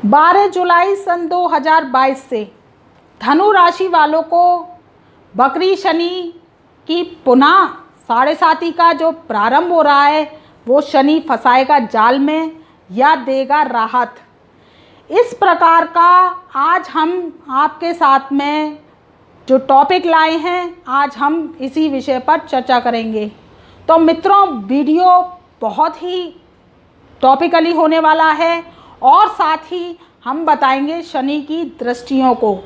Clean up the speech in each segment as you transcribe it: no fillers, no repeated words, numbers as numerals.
12 जुलाई सन 2022 से धनु राशि वालों को बकरी शनि की पुनः साढ़े साती का जो प्रारंभ हो रहा है वो शनि फंसाएगा जाल में या देगा राहत। इस प्रकार का आज हम आपके साथ में जो टॉपिक लाए हैं, आज हम इसी विषय पर चर्चा करेंगे। तो मित्रों, वीडियो बहुत ही टॉपिकली होने वाला है और साथ ही हम बताएंगे शनि की दृष्टियों को।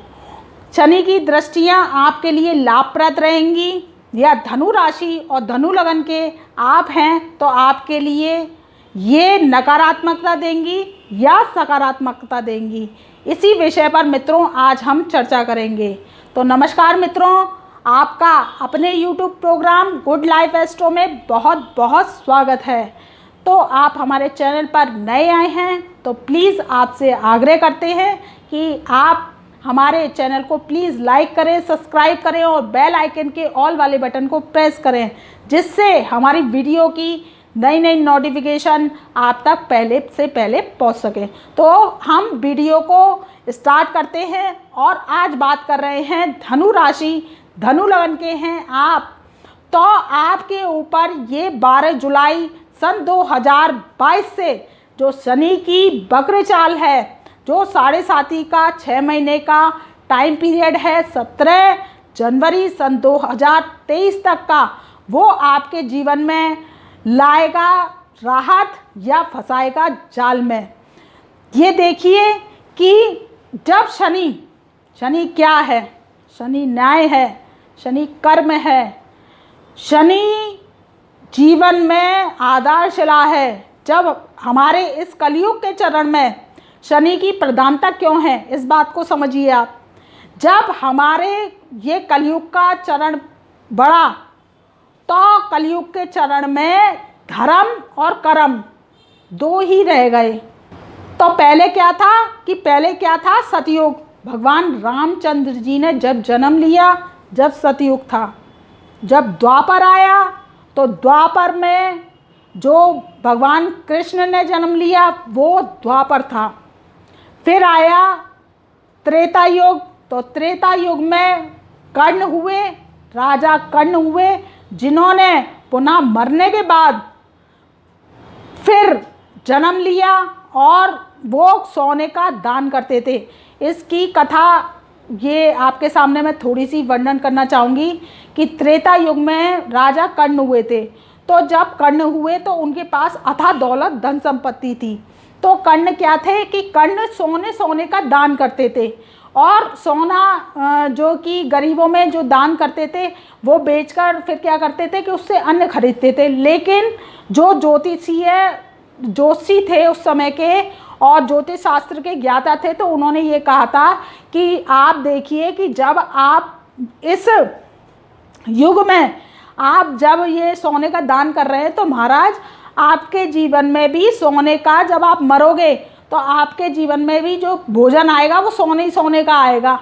शनि की दृष्टियां आपके लिए लाभप्रद रहेंगी या धनु राशि और धनु लगन के आप हैं तो आपके लिए ये नकारात्मकता देंगी या सकारात्मकता देंगी, इसी विषय पर मित्रों आज हम चर्चा करेंगे। तो नमस्कार मित्रों, आपका अपने YouTube program good life astro में बहुत बहुत स्वागत है। तो आप हमारे चैनल पर नए आए हैं तो प्लीज़ आपसे आग्रह करते हैं कि आप हमारे चैनल को प्लीज़ लाइक करें, सब्सक्राइब करें और बेल आइकन के ऑल वाले बटन को प्रेस करें, जिससे हमारी वीडियो की नई नई नोटिफिकेशन आप तक पहले से पहले पहुंच सके। तो हम वीडियो को स्टार्ट करते हैं और आज बात कर रहे हैं धनु राशि, धनु लगन के हैं आप। तो आपके ऊपर ये 12 जुलाई सन 2022 से जो शनि की वक्र चाल है, जो साढ़े साती का 6 महीने का टाइम पीरियड है, 17 जनवरी सन 2023 तक का, वो आपके जीवन में लाएगा राहत या फंसाएगा जाल में। ये देखिए कि जब शनि क्या है? शनि न्याय है, शनि कर्म है, शनि जीवन में आधारशिला है। जब हमारे इस कलयुग के चरण में शनि की प्रधानता क्यों है, इस बात को समझिए आप। जब हमारे ये कलयुग का चरण बढ़ा तो कलयुग के चरण में धर्म और कर्म दो ही रह गए। तो पहले क्या था सतयुग। भगवान रामचंद्र जी ने जब जन्म लिया, जब सतयुग था। जब द्वापर आया तो द्वापर में जो भगवान कृष्ण ने जन्म लिया वो द्वापर था। फिर आया त्रेता युग, तो त्रेता युग में कर्ण हुए, राजा कर्ण हुए, जिन्होंने पुनः मरने के बाद फिर जन्म लिया और वो सोने का दान करते थे। इसकी कथा ये आपके सामने मैं थोड़ी सी वर्णन करना चाहूँगी कि त्रेता युग में राजा कर्ण हुए थे। तो जब कर्ण हुए तो उनके पास अथाह दौलत धन संपत्ति थी। तो कर्ण क्या थे कि कर्ण सोने का दान करते थे और सोना जो कि गरीबों में जो दान करते थे वो बेचकर फिर क्या करते थे कि उससे अन्न खरीदते थे। लेकिन जो ज्योतिषी थे उस समय के और ज्योतिष शास्त्र के ज्ञाता थे, तो उन्होंने ये कहा था कि आप देखिए कि जब आप इस युग में आप जब ये सोने का दान कर रहे हैं तो महाराज आपके जीवन में भी सोने का, जब आप मरोगे तो आपके जीवन में भी जो भोजन आएगा वो सोने का आएगा।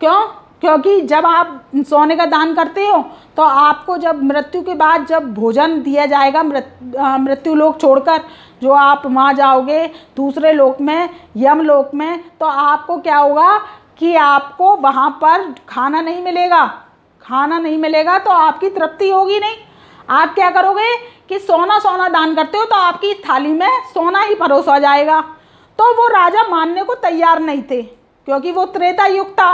क्यों? क्योंकि जब आप सोने का दान करते हो तो आपको जब मृत्यु के बाद जब भोजन दिया जाएगा, मृत्यु लोक छोड़कर जो आप वहाँ जाओगे दूसरे लोक में, यम लोक में, तो आपको क्या होगा कि आपको वहाँ पर खाना नहीं मिलेगा तो आपकी तृप्ति होगी नहीं। आप क्या करोगे कि सोना दान करते हो तो आपकी थाली में सोना ही परोसा जाएगा। तो वो राजा मानने को तैयार नहीं थे क्योंकि वो त्रेता युग था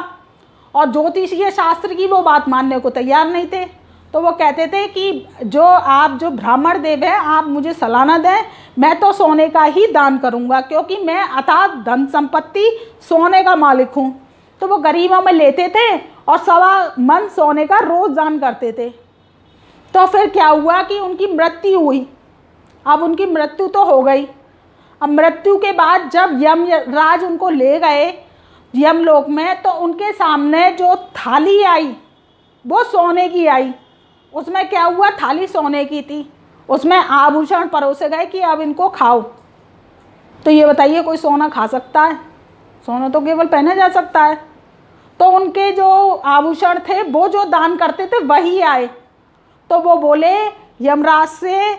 और ज्योतिषीय शास्त्र की वो बात मानने को तैयार नहीं थे। तो वो कहते थे कि जो ब्राह्मण देव हैं, आप मुझे सलाना दें, मैं तो सोने का ही दान करूंगा क्योंकि मैं अथाह धन संपत्ति सोने का मालिक हूँ। तो वो गरीबों में लेते थे और 1.25 मन सोने का रोज दान करते थे। तो फिर क्या हुआ कि उनकी मृत्यु हुई। अब उनकी मृत्यु तो हो गई। अब मृत्यु के बाद जब यमराज उनको ले गए यमलोक में, तो उनके सामने जो थाली आई वो सोने की आई। उसमें क्या हुआ, थाली सोने की थी, उसमें आभूषण परोसे गए कि अब इनको खाओ। तो ये बताइए कोई सोना खा सकता है? सोना तो केवल पहना जा सकता है। तो उनके जो आभूषण थे वो जो दान करते थे वही आए। तो वो बोले यमराज से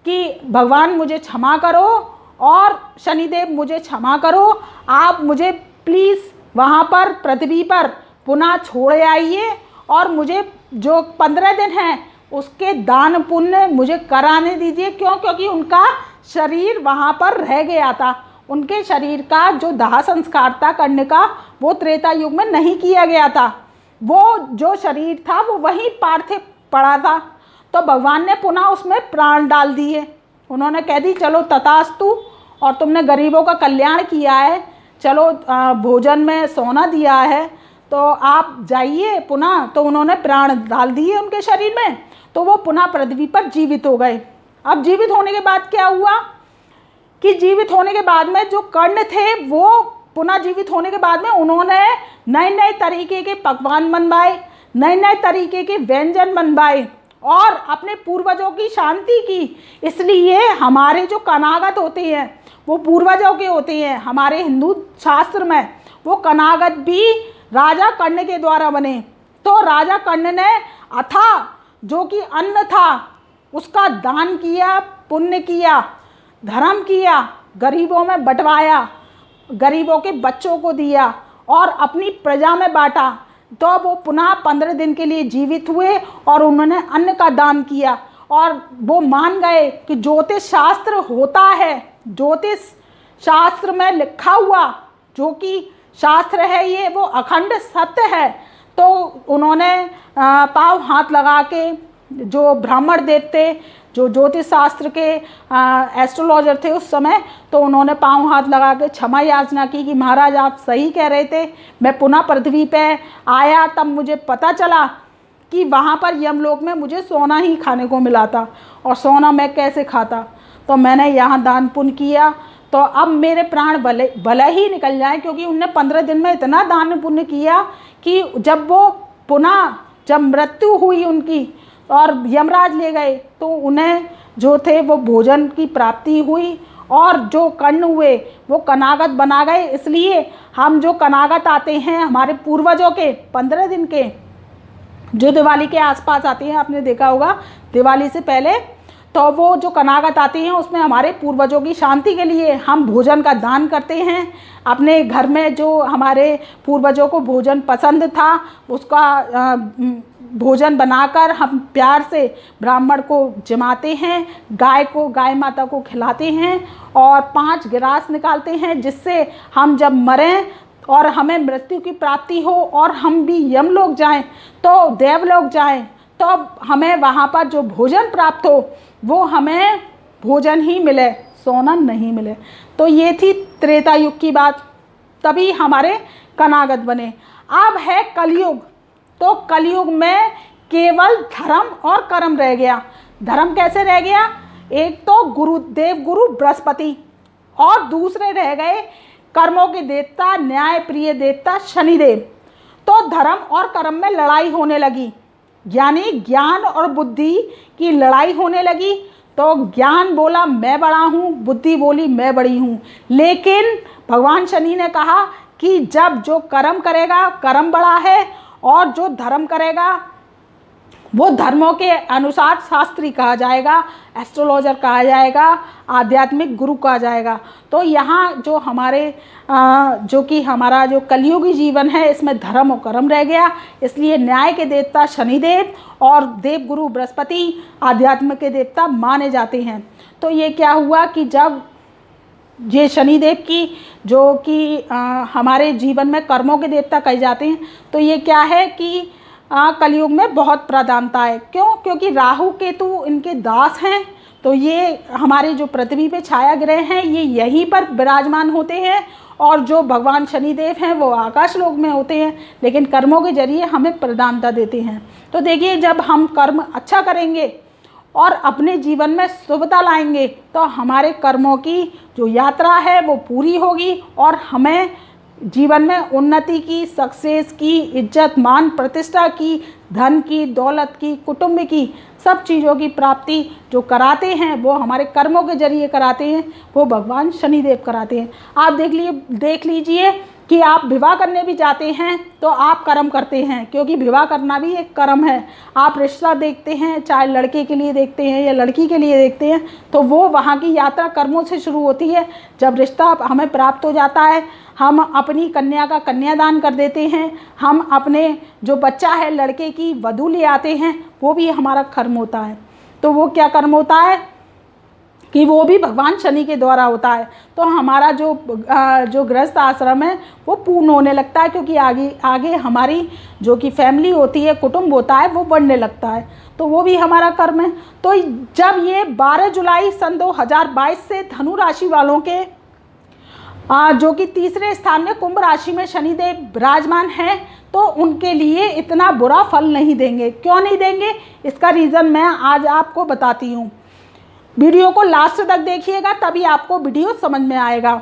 कि भगवान मुझे क्षमा करो और शनिदेव मुझे क्षमा करो, आप मुझे प्लीज़ वहाँ पर पृथ्वी पर पुनः छोड़ आइए और मुझे जो 15 दिन हैं उसके दान पुण्य मुझे कराने दीजिए। क्यों? क्योंकि उनका शरीर वहाँ पर रह गया था, उनके शरीर का जो दाह संस्कार था करने का वो त्रेता युग में नहीं किया गया था, वो जो शरीर था वो वहीं पार्थिव पड़ा था। तो भगवान ने पुनः उसमें प्राण डाल दिए। उन्होंने कह दी चलो तथास्तु, और तुमने गरीबों का कल्याण किया है, चलो भोजन में सोना दिया है, तो आप जाइए पुनः। तो उन्होंने प्राण डाल दिए उनके शरीर में, तो वो पुनः पृथ्वी पर जीवित हो गए। अब जीवित होने के बाद क्या हुआ कि जीवित होने के बाद में जो कर्ण थे वो पुनः जीवित होने के बाद में उन्होंने नए नए तरीके के पकवान बनवाए, नए नए तरीके के व्यंजन बनवाए और अपने पूर्वजों की शांति की। इसलिए हमारे जो कनागत होते हैं वो पूर्वजों के होते हैं। हमारे हिंदू शास्त्र में वो कनागत भी राजा कर्ण के द्वारा बने। तो राजा कर्ण ने अथा जो कि अन्न था उसका दान किया, पुण्य किया, धर्म किया, गरीबों में बंटवाया, गरीबों के बच्चों को दिया और अपनी प्रजा में बांटा। तो वो पुनः 15 दिन के लिए जीवित हुए और उन्होंने अन्न का दान किया और वो मान गए कि ज्योतिष शास्त्र होता है, ज्योतिष शास्त्र में लिखा हुआ जो कि शास्त्र है ये वो अखंड सत्य है। तो उन्होंने पाँव हाथ लगा के, जो ब्राह्मण देव थे, जो ज्योतिष शास्त्र के एस्ट्रोलॉजर थे उस समय, तो उन्होंने पाँव हाथ लगा के क्षमा याचना की कि महाराज आप सही कह रहे थे, मैं पुनः पृथ्वी पे आया तब मुझे पता चला कि वहाँ पर यमलोक में मुझे सोना ही खाने को मिला था और सोना मैं कैसे खाता, तो मैंने यहाँ दान पुण्य किया। तो अब मेरे प्राण भले ही निकल जाए, क्योंकि उनने 15 दिन में इतना दान पुण्य किया कि जब वो पुनः जब मृत्यु हुई उनकी और यमराज ले गए तो उन्हें जो थे वो भोजन की प्राप्ति हुई और जो कर्ण हुए वो कनागत बना गए। इसलिए हम जो कनागत आते हैं हमारे पूर्वजों के 15 दिन के, जो दिवाली के आसपास आते हैं, आपने देखा होगा दिवाली से पहले, तो वो जो कनागत आती हैं उसमें हमारे पूर्वजों की शांति के लिए हम भोजन का दान करते हैं। अपने घर में जो हमारे पूर्वजों को भोजन पसंद था उसका भोजन बनाकर हम प्यार से ब्राह्मण को जमाते हैं, गाय माता को खिलाते हैं और 5 गिरास निकालते हैं, जिससे हम जब मरें और हमें मृत्यु की प्राप्ति हो और हम भी यमलोक जाएं, तो देवलोक जाएं, तो हमें वहाँ पर जो भोजन प्राप्त हो वो हमें भोजन ही मिले, सोना नहीं मिले। तो ये थी त्रेता युग की बात, तभी हमारे कनागत बने। अब है कलयुग, तो कलयुग में केवल धर्म और कर्म रह गया। धर्म कैसे रह गया? एक तो गुरु बृहस्पति और दूसरे रह गए कर्मों के देवता, न्याय प्रिय देवता शनिदेव। तो धर्म और कर्म में लड़ाई होने लगी, यानी ज्ञान और बुद्धि की लड़ाई होने लगी। तो ज्ञान बोला मैं बड़ा हूँ, बुद्धि बोली मैं बड़ी हूँ। लेकिन भगवान शनि ने कहा कि जब जो कर्म करेगा कर्म बड़ा है और जो धर्म करेगा वो धर्मों के अनुसार शास्त्री कहा जाएगा, एस्ट्रोलॉजर कहा जाएगा, आध्यात्मिक गुरु कहा जाएगा। तो यहाँ जो हमारे जो कि हमारा जो कलयुगी जीवन है इसमें धर्म और कर्म रह गया। इसलिए न्याय के देवता शनिदेव और देव गुरु बृहस्पति आध्यात्म के देवता माने जाते हैं। तो ये क्या हुआ कि जब ये शनिदेव की जो कि हमारे जीवन में कर्मों के देवता कहे जाते हैं, तो ये क्या है कि कलयुग में बहुत प्रधानता है। क्यों? क्योंकि राहु केतु इनके दास हैं। तो ये हमारे जो पृथ्वी पे छाया ग्रह हैं ये यहीं पर विराजमान होते हैं और जो भगवान शनिदेव हैं वो आकाश लोक में होते हैं, लेकिन कर्मों के जरिए हमें प्रधानता देते हैं। तो देखिए, जब हम कर्म अच्छा करेंगे और अपने जीवन में शुभता लाएंगे तो हमारे कर्मों की जो यात्रा है वो पूरी होगी और हमें जीवन में उन्नति की, सक्सेस की, इज्जत मान प्रतिष्ठा की, धन की, दौलत की, कुटुंब की, सब चीज़ों की प्राप्ति जो कराते हैं वो हमारे कर्मों के जरिए कराते हैं, वो भगवान शनिदेव कराते हैं। आप देख लीजिए कि आप विवाह करने भी जाते हैं तो आप कर्म करते हैं, क्योंकि विवाह करना भी एक कर्म है। आप रिश्ता देखते हैं, चाहे लड़के के लिए देखते हैं या लड़की के लिए देखते हैं, तो वो वहाँ की यात्रा कर्मों से शुरू होती है। जब रिश्ता हमें प्राप्त हो जाता है, हम अपनी कन्या का कन्यादान कर देते हैं, हम अपने जो बच्चा है लड़के की वधू ले आते हैं, वो भी हमारा कर्म होता है। तो वो क्या कर्म होता है कि वो भी भगवान शनि के द्वारा होता है। तो हमारा जो गृहस्थ आश्रम है वो पूर्ण होने लगता है, क्योंकि आगे हमारी जो कि फैमिली होती है, कुटुंब होता है, वो बढ़ने लगता है। तो वो भी हमारा कर्म है। तो जब ये 12 जुलाई सन 2022 से धनु राशि वालों के जो कि तीसरे स्थान में कुंभ राशि में शनिदेव विराजमान हैं, तो उनके लिए इतना बुरा फल नहीं देंगे। क्यों नहीं देंगे, इसका रीज़न मैं आज आपको बताती हूँ। वीडियो को लास्ट तक देखिएगा, तभी आपको वीडियो समझ में आएगा।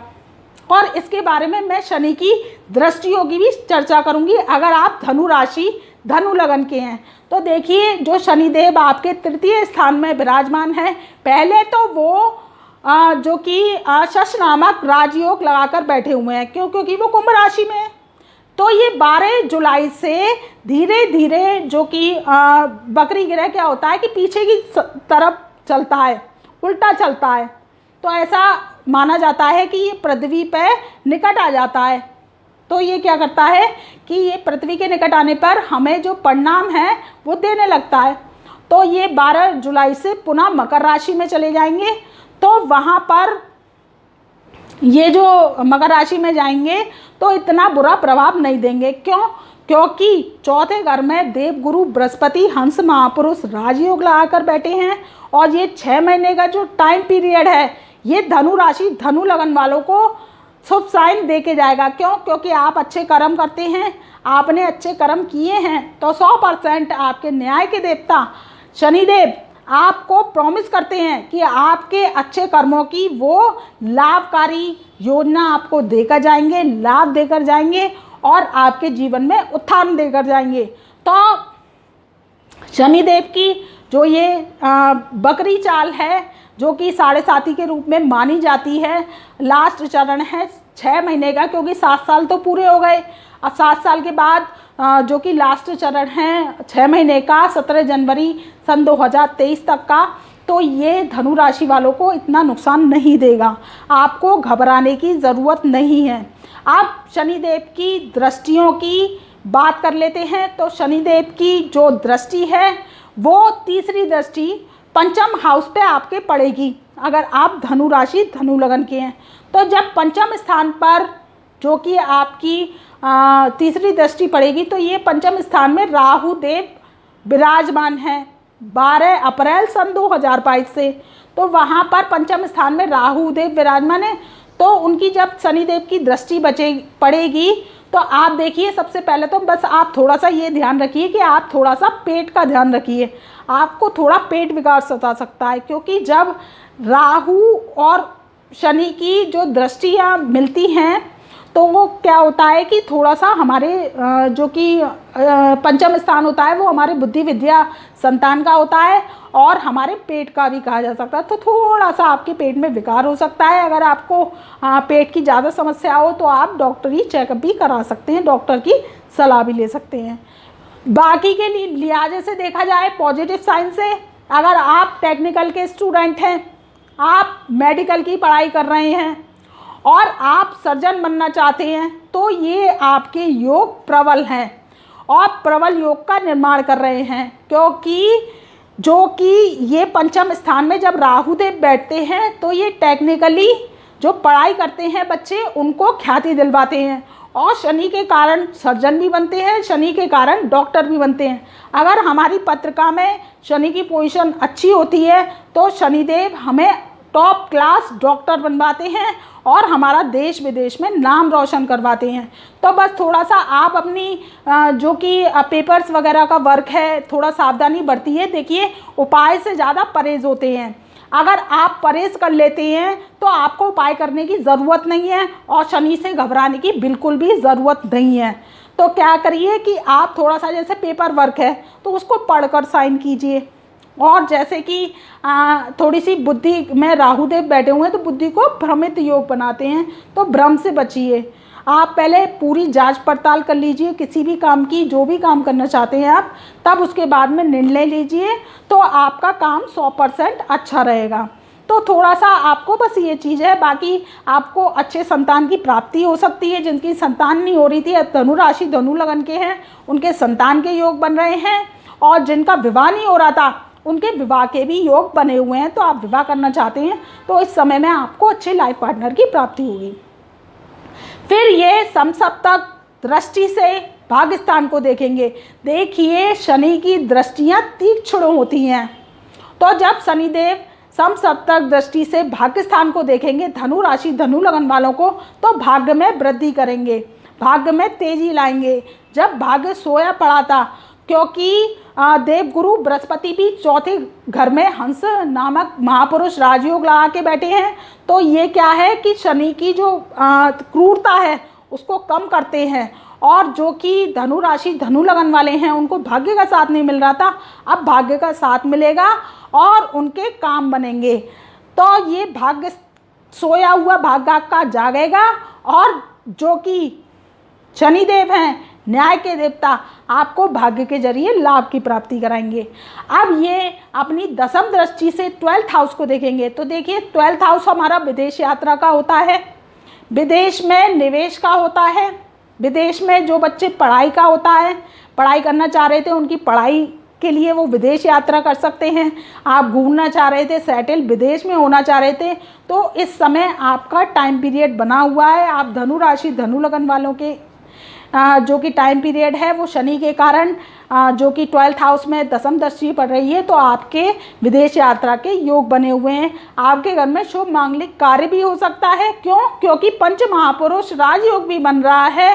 और इसके बारे में मैं शनि की दृष्टियों की भी चर्चा करूंगी। अगर आप धनु राशि धनु लगन के हैं तो देखिए, जो शनिदेव आपके तृतीय स्थान में विराजमान है, पहले तो वो जो कि शश नामक राजयोग लगाकर बैठे हुए हैं। क्यों? क्योंकि वो कुंभ राशि में है। तो ये 12 जुलाई से धीरे धीरे जो कि बकरी ग्रह क्या होता है कि पीछे की तरफ चलता है, उल्टा चलता है। तो ऐसा माना जाता है कि ये पृथ्वी पे निकट आ जाता है। तो ये क्या करता है कि ये पृथ्वी के निकट आने पर हमें जो परिणाम है वो देने लगता है। तो ये 12 जुलाई से पुनः मकर राशि में चले जाएंगे। तो वहाँ पर ये जो मकर राशि में जाएंगे तो इतना बुरा प्रभाव नहीं देंगे। क्यों? क्योंकि चौथे घर में देवगुरु बृहस्पति हंस महापुरुष राजयोग लगाकर बैठे हैं। और ये 6 महीने का जो टाइम पीरियड है, ये धनु राशि धनु लगन वालों को शुभ साइन दे के जाएगा। क्यों? क्योंकि आप अच्छे कर्म करते हैं, आपने अच्छे कर्म किए हैं, तो 100% आपके न्याय के देवता शनिदेव आपको प्रॉमिस करते हैं कि आपके अच्छे कर्मों की वो लाभकारी योजना आपको देकर जाएंगे, लाभ देकर जाएंगे और आपके जीवन में उत्थान देकर जाएंगे। तो शनिदेव की जो ये बकरी चाल है, जो कि 7.5 के रूप में मानी जाती है, लास्ट चरण है 6 महीने का, क्योंकि 7 साल तो पूरे हो गए। अब 7 साल के बाद जो कि लास्ट चरण है 6 महीने का, 17 जनवरी सन 2023 तक का, तो ये धनु राशि वालों को इतना नुकसान नहीं देगा। आपको घबराने की ज़रूरत नहीं है। आप शनिदेव की दृष्टियों की बात कर लेते हैं। तो शनिदेव की जो दृष्टि है वो तीसरी दृष्टि पंचम हाउस पे आपके पड़ेगी। अगर आप धनु राशि धनु लगन के हैं तो जब पंचम स्थान पर जो कि आपकी तीसरी दृष्टि पड़ेगी, तो ये पंचम स्थान में राहु देव विराजमान हैं 12 अप्रैल सन 2022 से। तो वहाँ पर पंचम स्थान में राहु देव विराजमान है। तो उनकी जब शनिदेव की दृष्टि पड़ेगी, तो आप देखिए, सबसे पहले तो बस आप थोड़ा सा ये ध्यान रखिए कि आप थोड़ा सा पेट का ध्यान रखिए। आपको थोड़ा पेट विकार सता सकता है, क्योंकि जब राहु और शनि की जो दृष्टियाँ मिलती हैं तो वो क्या होता है कि थोड़ा सा हमारे जो कि पंचम स्थान होता है वो हमारे बुद्धि विद्या संतान का होता है और हमारे पेट का भी कहा जा सकता है। तो थोड़ा सा आपके पेट में विकार हो सकता है। अगर आपको पेट की ज़्यादा समस्या हो तो आप डॉक्टरी चेकअप भी करा सकते हैं, डॉक्टर की सलाह भी ले सकते हैं। बाकी के लिहाजे से देखा जाए पॉजिटिव साइन से, अगर आप टेक्निकल के स्टूडेंट हैं, आप मेडिकल की पढ़ाई कर रहे हैं और आप सर्जन बनना चाहते हैं, तो ये आपके योग प्रबल हैं और प्रबल योग का निर्माण कर रहे हैं। क्योंकि जो कि ये पंचम स्थान में जब राहुदेव बैठते हैं तो ये टेक्निकली जो पढ़ाई करते हैं बच्चे, उनको ख्याति दिलवाते हैं और शनि के कारण सर्जन भी बनते हैं, शनि के कारण डॉक्टर भी बनते हैं। अगर हमारी पत्रिका में शनि की पोजीशन अच्छी होती है तो शनिदेव हमें टॉप क्लास डॉक्टर बनवाते हैं और हमारा देश विदेश में नाम रोशन करवाते हैं। तो बस थोड़ा सा आप अपनी जो कि पेपर्स वगैरह का वर्क है, थोड़ा सावधानी बरतिए। देखिए, उपाय से ज़्यादा परहेज़ होते हैं। अगर आप परहेज़ कर लेते हैं तो आपको उपाय करने की ज़रूरत नहीं है और शनि से घबराने की बिल्कुल भी ज़रूरत नहीं है। तो क्या करिए कि आप थोड़ा सा, जैसे पेपर वर्क है तो उसको पढ़कर साइन कीजिए। और जैसे कि थोड़ी सी बुद्धि में राहुदेव बैठे हुए हैं तो बुद्धि को भ्रमित योग बनाते हैं, तो भ्रम से बचिए। आप पहले पूरी जांच पड़ताल कर लीजिए किसी भी काम की, जो भी काम करना चाहते हैं आप, तब उसके बाद में निर्णय लीजिए, तो आपका काम 100% अच्छा रहेगा। तो थोड़ा सा आपको बस ये चीज़ है, बाकी आपको अच्छे संतान की प्राप्ति हो सकती है। जिनकी संतान नहीं हो रही थी, धनु राशि धनु लगन के हैं, उनके संतान के योग बन रहे हैं, और जिनका विवाह नहीं हो रहा था उनके विवाह के भी योग बने हुए हैं। तो आप विवाह करना चाहते हैं तो इस समय में आपको अच्छे लाइफ पार्टनर की प्राप्ति होगी। फिर ये समसप्तक दृष्टि से भाग्यस्थान को देखेंगे। देखिए शनि की दृष्टियाँ तीक्ष्ण होती हैं, तो जब शनिदेव समसप्तक दृष्टि से भाग्यस्थान को देखेंगे धनु राशि धनु लगन वालों को, तो भाग्य में वृद्धि करेंगे, भाग्य में तेजी लाएंगे। जब भाग्य सोया पड़ा था, क्योंकि देवगुरु बृहस्पति भी चौथे घर में हंस नामक महापुरुष राजयोग लगा के बैठे हैं, तो ये क्या है कि शनि की जो क्रूरता है उसको कम करते हैं। और जो कि धनु राशि धनु लगन वाले हैं उनको भाग्य का साथ नहीं मिल रहा था, अब भाग्य का साथ मिलेगा और उनके काम बनेंगे। तो ये भाग्य सोया हुआ भाग्य आपका जागेगा, और जो कि शनिदेव हैं न्याय के देवता, आपको भाग्य के जरिए लाभ की प्राप्ति कराएंगे। अब ये अपनी दसम दृष्टि से 12th हाउस को देखेंगे। तो देखिए 12th हाउस हमारा विदेश यात्रा का होता है, विदेश में निवेश का होता है, विदेश में जो बच्चे पढ़ाई का होता है, पढ़ाई करना चाह रहे थे उनकी पढ़ाई के लिए वो विदेश यात्रा कर सकते हैं। आप घूमना चाह रहे थे, सेटल विदेश में होना चाह रहे थे, तो इस समय आपका टाइम पीरियड बना हुआ है। आप धनु राशि धनु लगन वालों के जो कि टाइम पीरियड है वो शनि के कारण जो कि 12th हाउस में दसम दृष्टि पड़ रही है, तो आपके विदेश यात्रा के योग बने हुए हैं। आपके घर में शुभ मांगलिक कार्य भी हो सकता है। क्यों? क्योंकि पंच महापुरुष राजयोग भी बन रहा है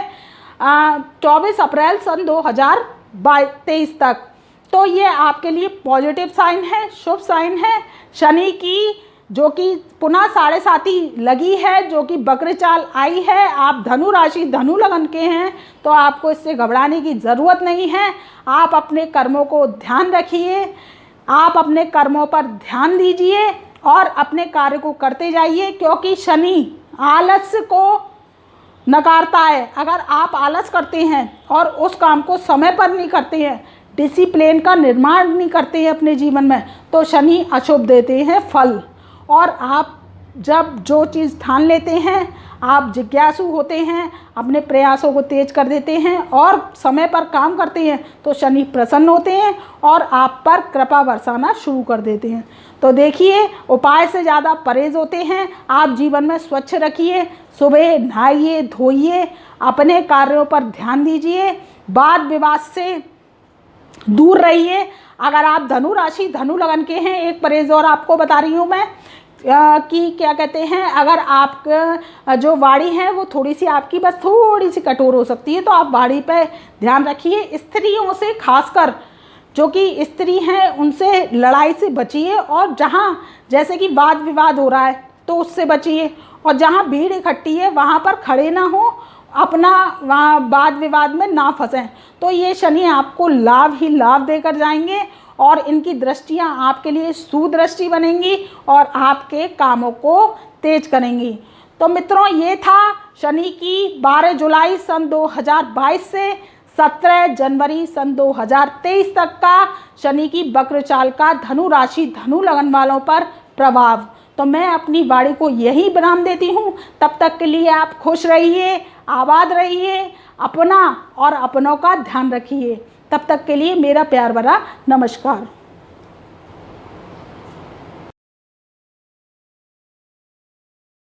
24 अप्रैल सन 2023 तक। तो ये आपके लिए पॉजिटिव साइन है, शुभ साइन है। शनि की जो कि पुनः 7.5 लगी है, जो कि वक्र चाल आई है, आप धनु राशि धनु लगन के हैं, तो आपको इससे घबराने की ज़रूरत नहीं है। आप अपने कर्मों को ध्यान रखिए, आप अपने कर्मों पर ध्यान दीजिए और अपने कार्य को करते जाइए, क्योंकि शनि आलस्य को नकारता है। अगर आप आलस करते हैं और उस काम को समय पर नहीं करते हैं, डिसिप्लिन का निर्माण नहीं करते हैं अपने जीवन में, तो शनि अशुभ देते हैं फल। और आप जब जो चीज़ ठान लेते हैं, आप जिज्ञासु होते हैं, अपने प्रयासों को तेज कर देते हैं और समय पर काम करते हैं, तो शनि प्रसन्न होते हैं और आप पर कृपा बरसाना शुरू कर देते हैं। तो देखिए उपाय से ज़्यादा परहेज होते हैं। आप जीवन में स्वच्छ रखिए, सुबह नहाइए धोइए, अपने कार्यों पर ध्यान दीजिए, वाद विवाद से दूर रहिए। अगर आप धनु राशि धनु लगन के हैं, एक परहेज और आपको बता रही हूँ मैं कि क्या कहते हैं, अगर आप जो वाणी है वो थोड़ी सी आपकी बस थोड़ी सी कठोर हो सकती है, तो आप वाणी पे ध्यान रखिए। स्त्रियों से खासकर जो कि स्त्री हैं उनसे लड़ाई से बचिए, और जहाँ जैसे कि वाद विवाद हो रहा है तो उससे बचिए, और जहाँ भीड़ इकट्ठी है वहाँ पर खड़े ना हो, अपना वहाँ वाद विवाद में ना फंसें। तो ये शनि आपको लाभ ही लाभ देकर जाएंगे और इनकी दृष्टियाँ आपके लिए सुदृष्टि बनेंगी और आपके कामों को तेज करेंगी। तो मित्रों ये था शनि की 12 जुलाई सन 2022 से 17 जनवरी सन 2023 तक का शनि की वक्र चाल का धनु राशि धनु लगन वालों पर प्रभाव। तो मैं अपनी वाणी को यही विराम देती हूँ। तब तक के लिए आप खुश रहिए, आबाद रहिए, अपना और अपनों का ध्यान रखिए। तब तक के लिए मेरा प्यार भरा नमस्कार।